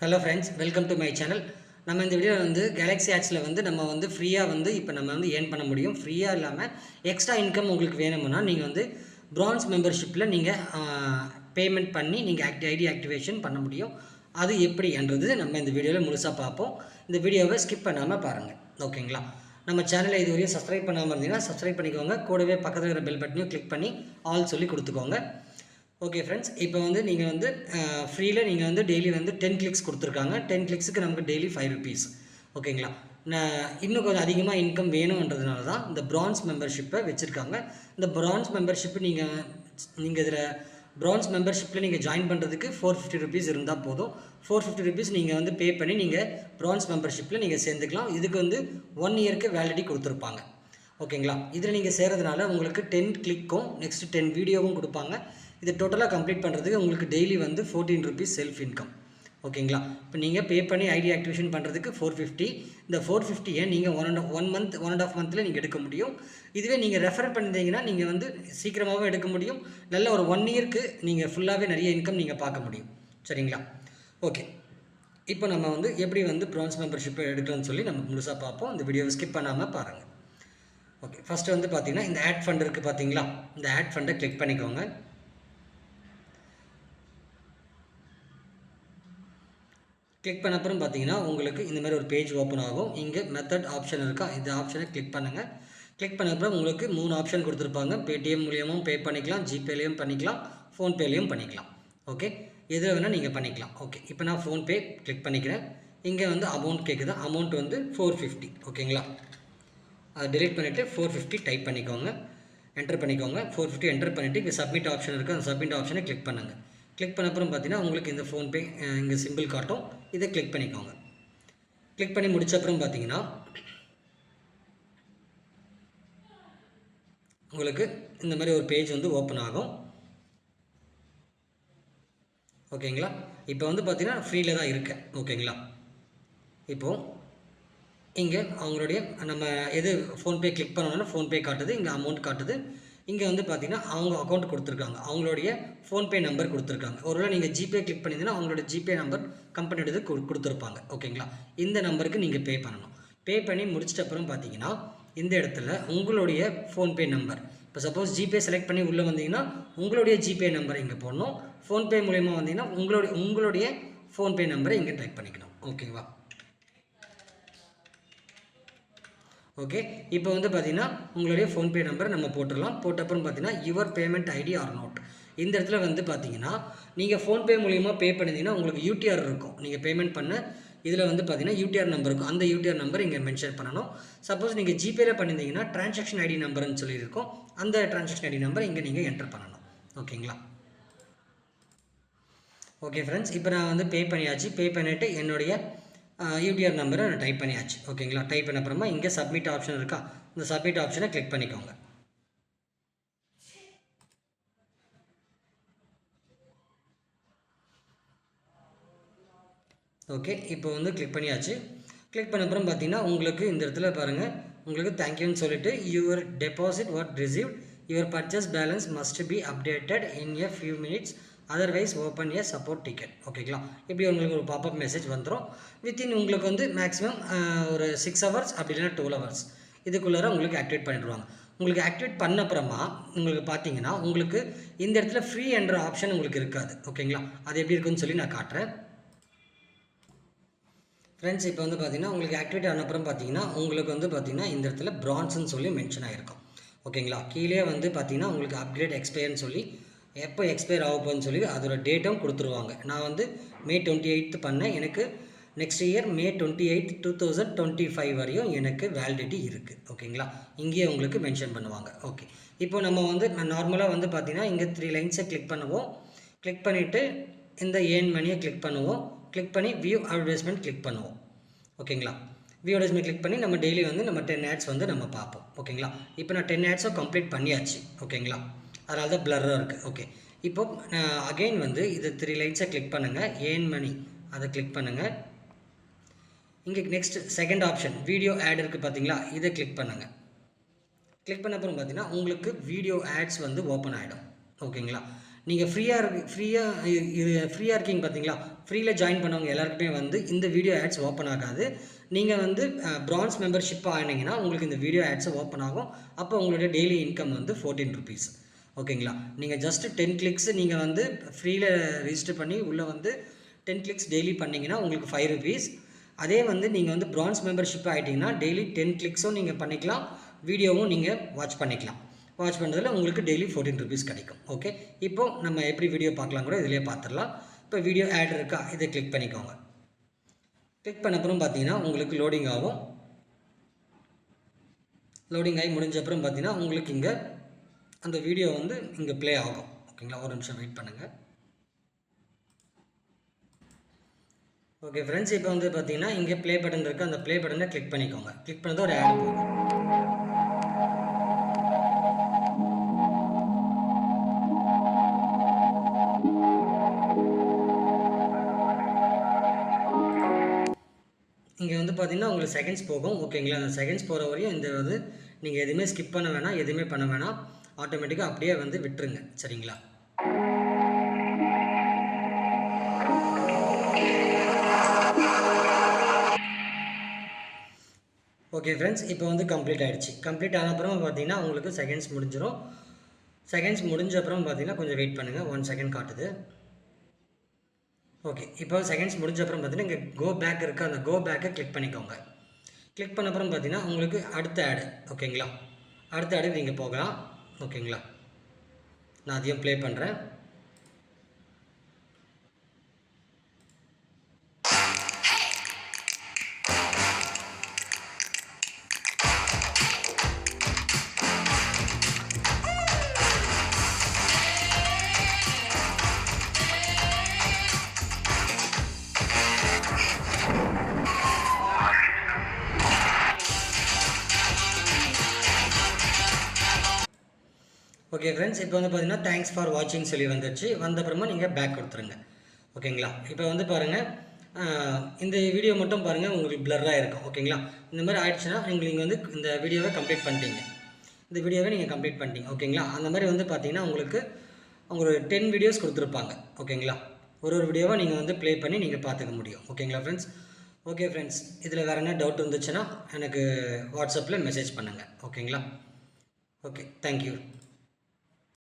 Hello friends, welcome to my channel. நம்ம இந்த வீடியோவில் கேலக்ஸி ஆட்ஸில் நம்ம ஃப்ரீயாக இப்போ நம்ம ஏர்ன் பண்ண முடியும். ஃப்ரீயாக இல்லாமல் எக்ஸ்ட்ரா இன்கம் உங்களுக்கு வேணும்னா நீங்கள் பிரான்ஸ் மெம்பர்ஷிப்பில் நீங்கள் பேமெண்ட் பண்ணி நீங்கள் ஐடி ஆக்டிவேஷன் பண்ண முடியும். அது எப்படின்றது நம்ம இந்த வீடியோவில் முழுசாக பார்ப்போம். இந்த வீடியோவை ஸ்கிப் பண்ணாமல் பாருங்கள், ஓகேங்களா? நம்ம சேனலை இதுவரையும் சப்ஸ்கிரைப் பண்ணாமல் இருந்தீங்கன்னா சப்ஸ்கிரைப் பண்ணிக்கோங்க. கூடவே பக்கத்தில் இருக்கிற பெல் பட்டனையும் கிளிக் பண்ணி ஆல் சொல்லி கொடுத்துக்கோங்க. ஓகே ஃப்ரெண்ட்ஸ், இப்போ நீங்கள் ஃப்ரீயில் நீங்கள் டெய்லி 10 கிளிக்ஸ் கொடுத்துருக்காங்க. 10 கிளிக்ஸுக்கு நமக்கு டெய்லி 5 ருபீஸ், ஓகேங்களா? நான் இன்னும் கொஞ்சம் அதிகமாக இன்கம் வேணுன்றதுனால தான் இந்த பிரான்ஸ் மெம்பர்ஷிப்பை வச்சுருக்காங்க. இந்த பிரான்ஸ் மெம்பர்ஷிப்பு நீங்கள் இதில் பிரான்ஸ் மெம்பர்ஷிப்பில் நீங்கள் ஜாயின் பண்ணுறதுக்கு 450 ருபீஸ் இருந்தால் போதும். 450 ருபீஸ் நீங்கள் பே பண்ணி நீங்கள் பிரான்ஸ் மெம்பர்ஷிப்பில் நீங்கள் சேர்ந்துக்கலாம். இதுக்கு 1 இயருக்கு வேலிடிட்டி கொடுத்துருப்பாங்க, ஓகேங்களா? இதில் நீங்கள் சேர்றதுனால உங்களுக்கு 10 கிளிக்கும் நெக்ஸ்ட்டு 10 வீடியோவும் கொடுப்பாங்க. இது டோட்டலாக கம்ப்ளீட் பண்ணுறதுக்கு உங்களுக்கு டெய்லி 14 ருபீஸ் செல்ஃப் இன்கம், ஓகேங்களா? இப்போ நீங்கள் பே பண்ணி ஐடி ஆக்டிவேஷன் பண்ணுறதுக்கு 450. இந்த 450 நீங்கள் 1.5 மந்தில் நீங்கள் எடுக்க முடியும். இதுவே நீங்கள் ரெஃபர் பண்ணிட்டீங்கன்னா நீங்கள் சீக்கிரமாகவும் எடுக்க முடியும். நல்ல ஒரு 1 இயருக்கு நீங்கள் ஃபுல்லாகவே நிறைய இன்கம் நீங்கள் பார்க்க முடியும், சரிங்களா? ஓகே, இப்போ நம்ம எப்படி பிரான்ஸ் மெம்பர்ஷிப்பை எடுக்கலாம்னு சொல்லி நம்ம முழுசாக பார்ப்போம். இந்த வீடியோவை ஸ்கிப் பண்ணாமல் பாருங்கள். ஓகே, ஃபஸ்ட்டு பார்த்தீங்கன்னா இந்த ஆட் ஃபண்ட் இருக்குது பார்த்தீங்களா? இந்த ஆட் ஃபண்டை கிளிக் பண்ணிக்கோங்க. கிளிக் பண்ண அப்புறம் பார்த்தீங்கன்னா உங்களுக்கு இந்த மாதிரி ஒரு பேஜ் ஓப்பன் ஆகும். இங்கே மெத்தட் ஆப்ஷன் இருக்கா, இந்த ஆப்ஷனை கிளிக் பண்ணுங்கள். கிளிக் பண்ண அப்புறம் உங்களுக்கு 3 ஆப்ஷன் கொடுத்துருப்பாங்க. பேடிஎம் மூலியமும் பே பண்ணிக்கலாம், ஜிபேலையும் பண்ணிக்கலாம், ஃபோன்பேலையும் பண்ணிக்கலாம். ஓகே, எதில் வேணால் நீங்கள் பண்ணிக்கலாம். ஓகே, இப்போ நான் ஃபோன்பே கிளிக் பண்ணிக்கிறேன். இங்கே அமௌண்ட் கேட்குது. அமௌண்ட் 450, ஓகேங்களா? அதை டெலிட் பண்ணிவிட்டு 450 டைப் பண்ணிக்கோங்க, என்டர் பண்ணிக்கோங்க. 450 என்டர் பண்ணிவிட்டு இங்கே சப்மிட் ஆப்ஷன் இருக்குது, அந்த சப்மிட் ஆப்ஷனை கிளிக் பண்ணுங்கள். கிளிக் பண்ண அப்புறம் பார்த்தீங்கன்னா உங்களுக்கு இந்த ஃபோன்பே இங்கே சிம்பிள் காட்டும். இதை கிளிக் பண்ணிக்கோங்க. கிளிக் பண்ணி முடிச்ச அப்புறம் பார்த்தீங்கன்னா உங்களுக்கு இந்த மாதிரி ஒரு பேஜ் ஓப்பன் ஆகும், ஓகேங்களா? இப்போ பார்த்தீங்கன்னா ஃப்ரீயில் தான் இருக்கேன், ஓகேங்களா? இப்போது இங்கே அவங்களுடைய நம்ம எது ஃபோன்பே கிளிக் பண்ணணும்னா ஃபோன்பே காட்டுது, இங்கே அமௌண்ட் காட்டுது. இங்கே பார்த்தீங்கன்னா அவங்க அக்கௌண்ட் கொடுத்துருக்காங்க, அவங்களுடைய ஃபோன்பே நம்பர் கொடுத்துருக்காங்க. ஒருவேளை நீங்கள் ஜிபே கிளிக் பண்ணிங்கன்னா அவங்களோட ஜிபே நம்பர் கம்பெனியோடது கொடுத்துருப்பாங்க, ஓகேங்களா? இந்த நம்பருக்கு நீங்கள் பே பண்ணணும். பே பண்ணி முடிச்சிட்ட அப்புறம் பார்த்தீங்கன்னா இந்த இடத்துல உங்களுடைய ஃபோன்பே நம்பர், இப்போ சப்போஸ் ஜிபே செலக்ட் பண்ணி உள்ளே வந்தீங்கன்னா உங்களுடைய ஜிபே நம்பரை இங்கே போடணும். ஃபோன்பே மூலயமா வந்தீங்கன்னா உங்களுடைய ஃபோன்பே நம்பரை இங்கே டைப் பண்ணிக்கணும், ஓகேவா? ஓகே, இப்போ பார்த்தீங்கன்னா உங்களுடைய ஃபோன்பே நம்பரை நம்ம போட்டுடலாம். போட்ட அப்புறம் பார்த்தீங்கன்னா your payment ID are note, இந்த இடத்துல பார்த்தீங்கன்னா நீங்கள் ஃபோன்பே மூலிமா பே பண்ணிங்கன்னா உங்களுக்கு யூடிஆர் இருக்கும். நீங்கள் பேமெண்ட் பண்ண இதில் பார்த்தீங்கன்னா யூடிஆர் நம்பர் இருக்கும். அந்த யூடிஆர் நம்பர் இங்கே மென்ஷன் பண்ணணும். சப்போஸ் நீங்கள் ஜிபேயில் பண்ணியிருந்தீங்கன்னா டிரான்சாக்ஷன் ஐடி நம்பர்னு சொல்லியிருக்கோம். அந்த டிரான்சாக்ஷன் ஐடி நம்பர் இங்கே நீங்கள் என்டர் பண்ணணும், ஓகேங்களா? ஓகே ஃப்ரெண்ட்ஸ், இப்போ நான் பே பண்ணியாச்சு. பே பண்ணிவிட்டு என்னுடைய யூடிஆர் நம்பரை நான் டைப் பண்ணியாச்சு, ஓகேங்களா? டைப் பண்ண அப்புறமா இங்கே சப்மிட் ஆப்ஷன் இருக்கா, இந்த சப்மிட் ஆப்ஷனை கிளிக் பண்ணிக்கோங்க. ஓகே, இப்போ கிளிக் பண்ணியாச்சு. கிளிக் பண்ண அப்புறம் பார்த்தீங்கன்னா உங்களுக்கு இந்த இடத்துல பாருங்கள், உங்களுக்கு தேங்க்யூன்னு சொல்லிட்டு your deposit what received, your purchase balance must be updated in a few minutes, otherwise open A support ticket, ஓகேங்களா? இப்படி உங்களுக்கு ஒரு பாப்அப் மெசேஜ் வந்துடும். வித்தின் உங்களுக்கு மேக்ஸிமம் ஒரு 6 ஹவர்ஸ் அப்படி இல்லைன்னா 12 ஹவர்ஸ் இதுக்குள்ளார உங்களுக்கு ஆக்டிவேட் பண்ணிடுவாங்க. உங்களுக்கு ஆக்டிவேட் பண்ண அப்புறமா உங்களுக்கு பார்த்தீங்கன்னா உங்களுக்கு இந்த இடத்துல ஃப்ரீ என்ற ஆப்ஷன் உங்களுக்கு இருக்காது, ஓகேங்களா? அது எப்படி இருக்குன்னு சொல்லி நான் காட்டுறேன். ஃப்ரெண்ட்ஸ், இப்போ பார்த்தீங்கன்னா உங்களுக்கு ஆக்டிவேட் ஆன அப்புறம் பார்த்தீங்கன்னா உங்களுக்கு பார்த்தீங்கன்னா இந்த இடத்துல பிரான்ஸ்ன்னு சொல்லி மென்ஷன் ஆகிருக்கும், ஓகேங்களா? கீழே பார்த்தீங்கன்னா உங்களுக்கு அப்கிரேட் எக்ஸ்பயர்னு சொல்லி எப்போ எக்ஸ்பயர் ஆகும்னு சொல்லி அதோட டேட்டும் கொடுத்துருவாங்க. நான் மே 28 பண்ணேன். எனக்கு நெக்ஸ்ட் இயர் மே 28, 2025 வரையும் எனக்கு வேலிடிட்டி இருக்குது, ஓகேங்களா? இங்கேயே உங்களுக்கு மென்ஷன் பண்ணுவாங்க. ஓகே, இப்போ நம்ம நார்மலாக பார்த்தீங்கன்னா இங்கே 3 லைன்ஸை கிளிக் பண்ணுவோம். கிளிக் பண்ணிவிட்டு இந்த ஏர்ன் மணியை கிளிக் பண்ணுவோம். கிளிக் பண்ணி வியூ அட்வர்டைஸ்மெண்ட் கிளிக் பண்ணுவோம், ஓகேங்களா? வியூ அட்வர்டைஸ்மெண்ட் கிளிக் பண்ணி நம்ம டெய்லி நம்ம 10 ஆட்ஸ் நம்ம பார்ப்போம், ஓகேங்களா? இப்போ நான் 10 ஆட்ஸை கம்ப்ளீட் பண்ணியாச்சு, ஓகேங்களா? அதனால தான் பிளர்ராக இருக்குது. ஓகே, இப்போ அகெயின் இது 3 லைன்ஸை கிளிக் பண்ணுங்கள். ஏர்ன் மணி அதை கிளிக் பண்ணுங்கள். இங்கே next second option video ad இருக்குது பார்த்தீங்களா, இதை கிளிக் பண்ணுங்கள். கிளிக் பண்ண அப்புறம் பார்த்தீங்கன்னா உங்களுக்கு வீடியோ ஆட்ஸ் ஓப்பன் ஆகிடும், ஓகேங்களா? நீங்கள் ஃப்ரீயாக இருக்கீங்க பார்த்தீங்களா, ஃப்ரீயில் ஜாயின் பண்ணவங்க எல்லாருக்குமே வந்து இந்த வீடியோ ஆட்ஸ் ஓப்பன் ஆகாது. நீங்கள் வந்து பிரான்ஸ் மெம்பர்ஷிப் ஆனீங்கன்னா உங்களுக்கு இந்த வீடியோ ஆட்ஸை ஓப்பன் ஆகும். அப்போ உங்களுடைய டெய்லி இன்கம் வந்து 14 ருபீஸ். ஓகேங்களா. நீங்கள் ஜஸ்ட்டு 10 கிளிக்ஸ் நீங்கள் வந்து ஃப்ரீயில் ரிஜிஸ்டர் பண்ணி உள்ளே வந்து 10 கிளிக்ஸ் டெய்லி பண்ணிங்கன்னா உங்களுக்கு 5 ருபீஸ். அதே வந்து நீங்கள் வந்து பிரான்ஸ் மெம்பர்ஷிப் ஆகிட்டிங்கன்னா டெய்லி 10 கிளிக்ஸும் நீங்கள் பண்ணிக்கலாம், வீடியோவும் நீங்கள் வாட்ச் பண்ணிக்கலாம். வாட்ச் பண்ணுறதுல உங்களுக்கு டெய்லி 14 ருபீஸ் கிடைக்கும். ஓகே, இப்போது நம்ம எப்படி வீடியோ பார்க்கலாம் கூட இதிலே பார்த்துடலாம். இப்போ வீடியோ ஆட் இருக்கா, இதை கிளிக் பண்ணிக்கோங்க. கிளிக் பண்ண அப்புறம் பார்த்தீங்கன்னா உங்களுக்கு லோடிங் ஆகும். லோடிங் ஆகி முடிஞ்ச அப்புறம் பார்த்தீங்கன்னா உங்களுக்கு இங்கே அந்த வீடியோ வந்து இங்கே ப்ளே ஆகும். ஓகேங்களா, ஒரு நிமிஷம் வெயிட் பண்ணுங்கள். ஓகே ஃப்ரெண்ட்ஸ், இப்போ வந்து பார்த்தீங்கன்னா இங்கே ப்ளே பட்டன் இருக்குது, அந்த ப்ளே பட்டனை கிளிக் பண்ணிக்கோங்க. கிளிக் பண்ணது ஒரு ஆட் போகும். இங்கே வந்து பார்த்தீங்கன்னா உங்களுக்கு செகண்ட்ஸ் போகும். ஓகேங்களா, அந்த செகண்ட்ஸ் போகிற வரையும் இந்த வந்து நீங்கள் எதுவுமே ஸ்கிப் பண்ண வேணாம், எதுவுமே பண்ண வேணாம், ஆட்டோமேட்டிக்காக அப்படியே வந்து விட்டுருங்க. சரிங்களா. ஓகே ஃப்ரெண்ட்ஸ், இப்போ வந்து கம்ப்ளீட் ஆகிடுச்சு. கம்ப்ளீட் ஆன அப்புறம் பார்த்தீங்கன்னா உங்களுக்கு செகண்ட்ஸ் முடிஞ்சிடும். செகண்ட்ஸ் முடிஞ்ச அப்புறம் பார்த்தீங்கன்னா கொஞ்சம் வெயிட் பண்ணுங்கள், 1 செகண்ட் காட்டுது. ஓகே, இப்போ செகண்ட்ஸ் முடிஞ்ச அப்புறம் பார்த்தீங்கன்னா இங்கே கோ பேக் இருக்குது, அந்த கோ பேக்கை கிளிக் பண்ணிக்கோங்க. கிளிக் பண்ண அப்புறம் பார்த்தீங்கன்னா உங்களுக்கு அடுத்த ஆடு. ஓகேங்களா, அடுத்த ஆடு நீங்கள் போகலாம். ஓகேங்களா, நான் அதையும் ப்ளே பண்ணுறேன். ஓகே ஃப்ரெண்ட்ஸ், இப்போ வந்து பார்த்தீங்கன்னா தேங்க்ஸ் ஃபார் வாட்சிங் சொல்லி வந்துடுச்சு. வந்த அப்புறமா நீங்கள் பேக் கொடுத்துருங்க. ஓகேங்களா, இப்போ வந்து பாருங்கள், இந்த வீடியோ மட்டும் பாருங்கள், உங்களுக்கு பிளர்ராக இருக்கும். ஓகேங்களா, இந்த மாதிரி ஆயிடுச்சுன்னா நீங்கள் வந்து இந்த வீடியோவை கம்ப்ளீட் பண்ணிட்டீங்க. இந்த வீடியோவை நீங்கள் கம்ப்ளீட் பண்ணிட்டீங்க. ஓகேங்களா, அந்த மாதிரி வந்து பார்த்தீங்கன்னா உங்களுக்கு ஒரு 10 வீடியோஸ் கொடுத்துருப்பாங்க. ஓகேங்களா, ஒரு வீடியோவை நீங்கள் வந்து ப்ளே பண்ணி நீங்கள் பார்த்துக்க முடியும். ஓகேங்களா ஃப்ரெண்ட்ஸ். ஓகே ஃப்ரெண்ட்ஸ், இதில் வேறு என்ன டவுட் இருந்துச்சுன்னா எனக்கு வாட்ஸ்அப்பில் மெசேஜ் பண்ணுங்கள். ஓகேங்களா. Okay, thank you.